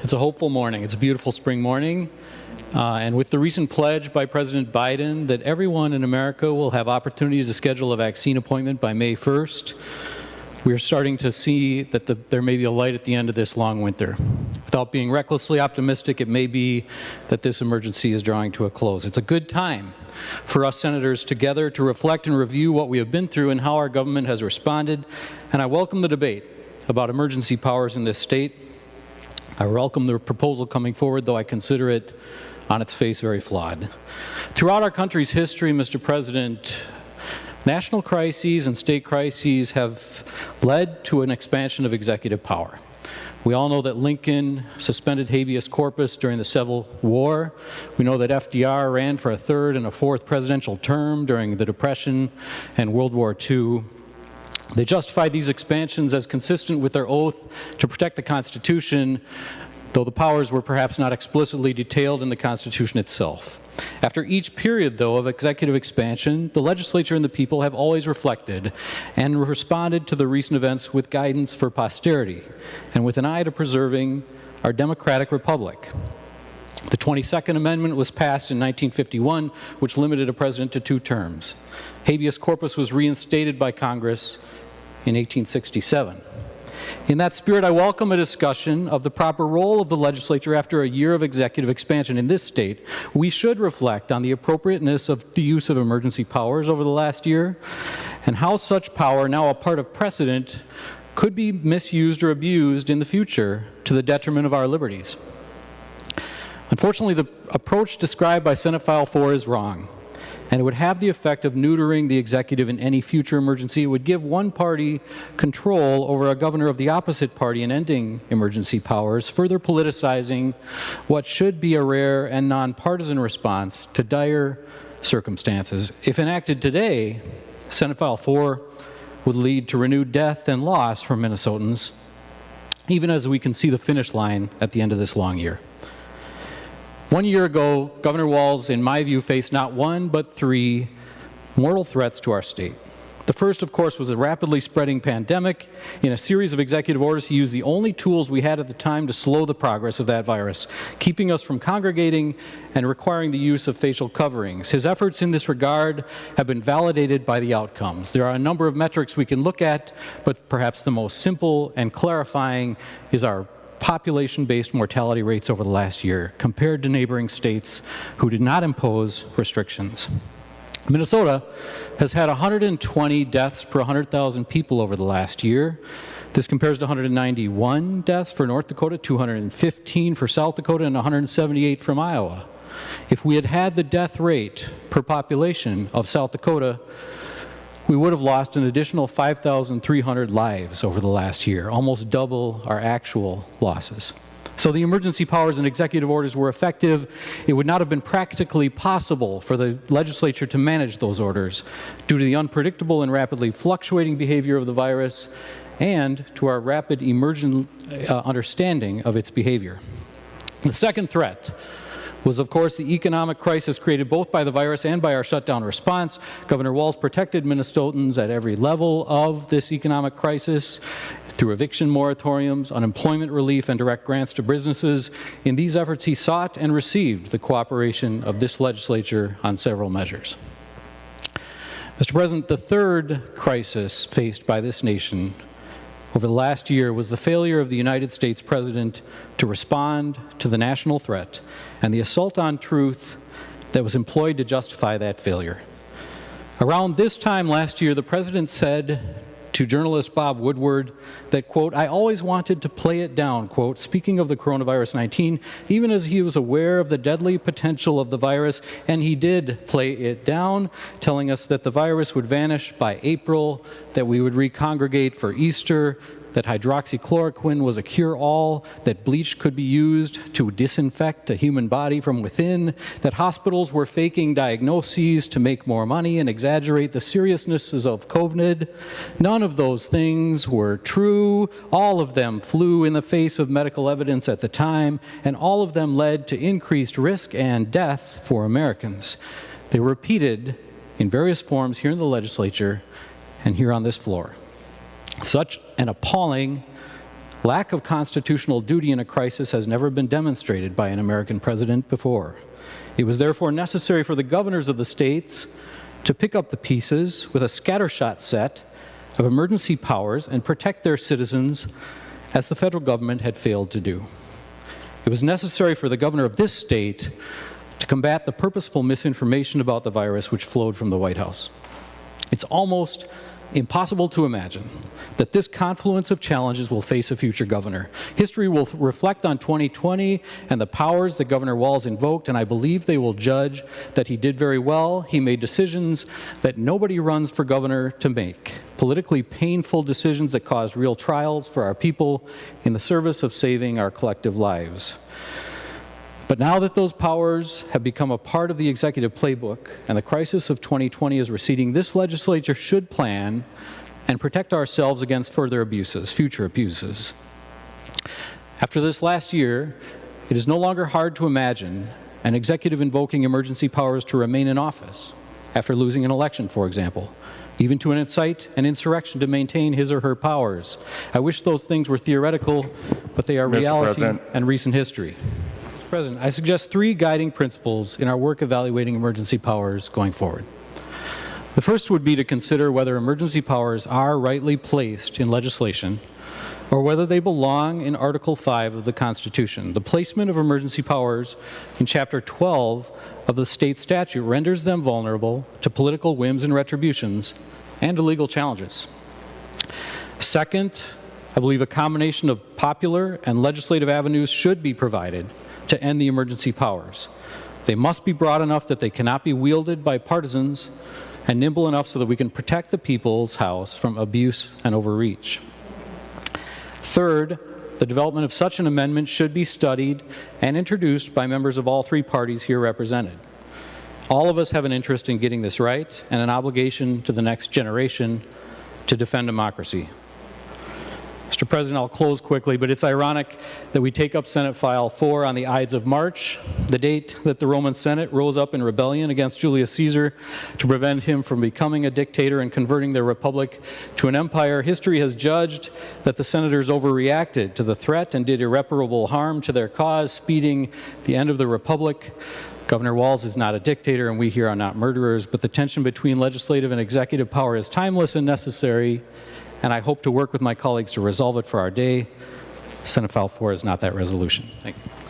It's a hopeful morning. It's a beautiful spring morning. And with the recent pledge by President Biden that everyone in America will have opportunities to schedule a vaccine appointment by May 1st, we are starting to see that there may be a light at the end of this long winter. Without being recklessly optimistic, it may be that this emergency is drawing to a close. It's a good time for us senators together to reflect and review what we have been through and how our government has responded. And I welcome the debate about emergency powers in this state. I welcome the proposal coming forward, though I consider it on its face very flawed. Throughout our country's history, Mr. President, national crises and state crises have led to an expansion of executive power. We all know that Lincoln suspended habeas corpus during the Civil War. We know that FDR ran for a third and a fourth presidential term during the Depression and World War II. They justified these expansions as consistent with their oath to protect the Constitution, though the powers were perhaps not explicitly detailed in the Constitution itself. After each period, though, of executive expansion, the legislature and the people have always reflected and responded to the recent events with guidance for posterity and with an eye to preserving our democratic republic. The 22nd Amendment was passed in 1951, which limited a president to 2 terms. Habeas corpus was reinstated by Congress in 1867. In that spirit, I welcome a discussion of the proper role of the legislature after a year of executive expansion in this state. We should reflect on the appropriateness of the use of emergency powers over the last year and how such power, now a part of precedent, could be misused or abused in the future to the detriment of our liberties. Unfortunately, the approach described by Senate File 4 is wrong, and it would have the effect of neutering the executive in any future emergency. It would give one party control over a governor of the opposite party in ending emergency powers, further politicizing what should be a rare and nonpartisan response to dire circumstances. If enacted today, Senate File 4 would lead to renewed death and loss for Minnesotans, even as we can see the finish line at the end of this long year. 1 year ago, Governor Walz, in my view, faced not 1 but 3 mortal threats to our state. The first, of course, was a rapidly spreading pandemic. In a series of executive orders, he used the only tools we had at the time to slow the progress of that virus, keeping us from congregating and requiring the use of facial coverings. His efforts in this regard have been validated by the outcomes. There are a number of metrics we can look at, but perhaps the most simple and clarifying is our population-based mortality rates over the last year compared to neighboring states who did not impose restrictions. Minnesota has had 120 deaths per 100,000 people over the last year. This compares to 191 deaths for North Dakota, 215 for South Dakota, and 178 from Iowa. If we had had the death rate per population of South Dakota, we would have lost an additional 5,300 lives over the last year, almost double our actual losses. So the emergency powers and executive orders were effective. It would not have been practically possible for the legislature to manage those orders due to the unpredictable and rapidly fluctuating behavior of the virus and to our rapid emergent understanding of its behavior. The second threat was, of course, the economic crisis created both by the virus and by our shutdown response. Governor Walz protected Minnesotans at every level of this economic crisis through eviction moratoriums, unemployment relief, and direct grants to businesses. In these efforts, he sought and received the cooperation of this legislature on several measures. Mr. President, the third crisis faced by this nation over the last year was the failure of the United States President to respond to the national threat and the assault on truth that was employed to justify that failure. Around this time last year, the President said to journalist Bob Woodward that, quote, "I always wanted to play it down," quote, speaking of the coronavirus 19, even as he was aware of the deadly potential of the virus, and he did play it down, telling us that the virus would vanish by April, that we would recongregate for Easter, that hydroxychloroquine was a cure-all, that bleach could be used to disinfect a human body from within, that hospitals were faking diagnoses to make more money and exaggerate the seriousnesses of COVID. None of those things were true. All of them flew in the face of medical evidence at the time, and all of them led to increased risk and death for Americans. They were repeated in various forms here in the legislature and here on this floor. Such an appalling Lack of constitutional duty in a crisis has never been demonstrated by an American president before. It was therefore necessary for the governors of the states to pick up the pieces with a scattershot set of emergency powers and protect their citizens as the federal government had failed to do. It was necessary for the governor of this state to combat the purposeful misinformation about the virus which flowed from the White House. It's almost impossible to imagine that this confluence of challenges will face a future governor. History will reflect on 2020 and the powers that Governor Walz invoked, and I believe they will judge that he did very well. He made decisions that nobody runs for governor to make, politically painful decisions that caused real trials for our people in the service of saving our collective lives. But now that those powers have become a part of the executive playbook and the crisis of 2020 is receding, this legislature should plan and protect ourselves against further abuses, future abuses. After this last year, it is no longer hard to imagine an executive invoking emergency powers to remain in office after losing an election, for example, even to incite an insurrection to maintain his or her powers. I wish those things were theoretical, but they are reality and recent history. President, I suggest 3 guiding principles in our work evaluating emergency powers going forward. The first would be to consider whether emergency powers are rightly placed in legislation or whether they belong in Article 5 of the Constitution. The placement of emergency powers in Chapter 12 of the state statute renders them vulnerable to political whims and retributions and to legal challenges. Second, I believe a combination of popular and legislative avenues should be provided to end the emergency powers. They must be broad enough that they cannot be wielded by partisans and nimble enough so that we can protect the people's house from abuse and overreach. Third, the development of such an amendment should be studied and introduced by members of all 3 parties here represented. All of us have an interest in getting this right and an obligation to the next generation to defend democracy. Mr. President, I'll close quickly, but it's ironic that we take up Senate File 4 on the Ides of March, the date that the Roman Senate rose up in rebellion against Julius Caesar to prevent him from becoming a dictator and converting their republic to an empire. History has judged that the senators overreacted to the threat and did irreparable harm to their cause, speeding the end of the republic. Governor Walz is not a dictator, and we here are not murderers, but the tension between legislative and executive power is timeless and necessary, and I hope to work with my colleagues to resolve it for our day. Senate File 4 is not that resolution. Thank you.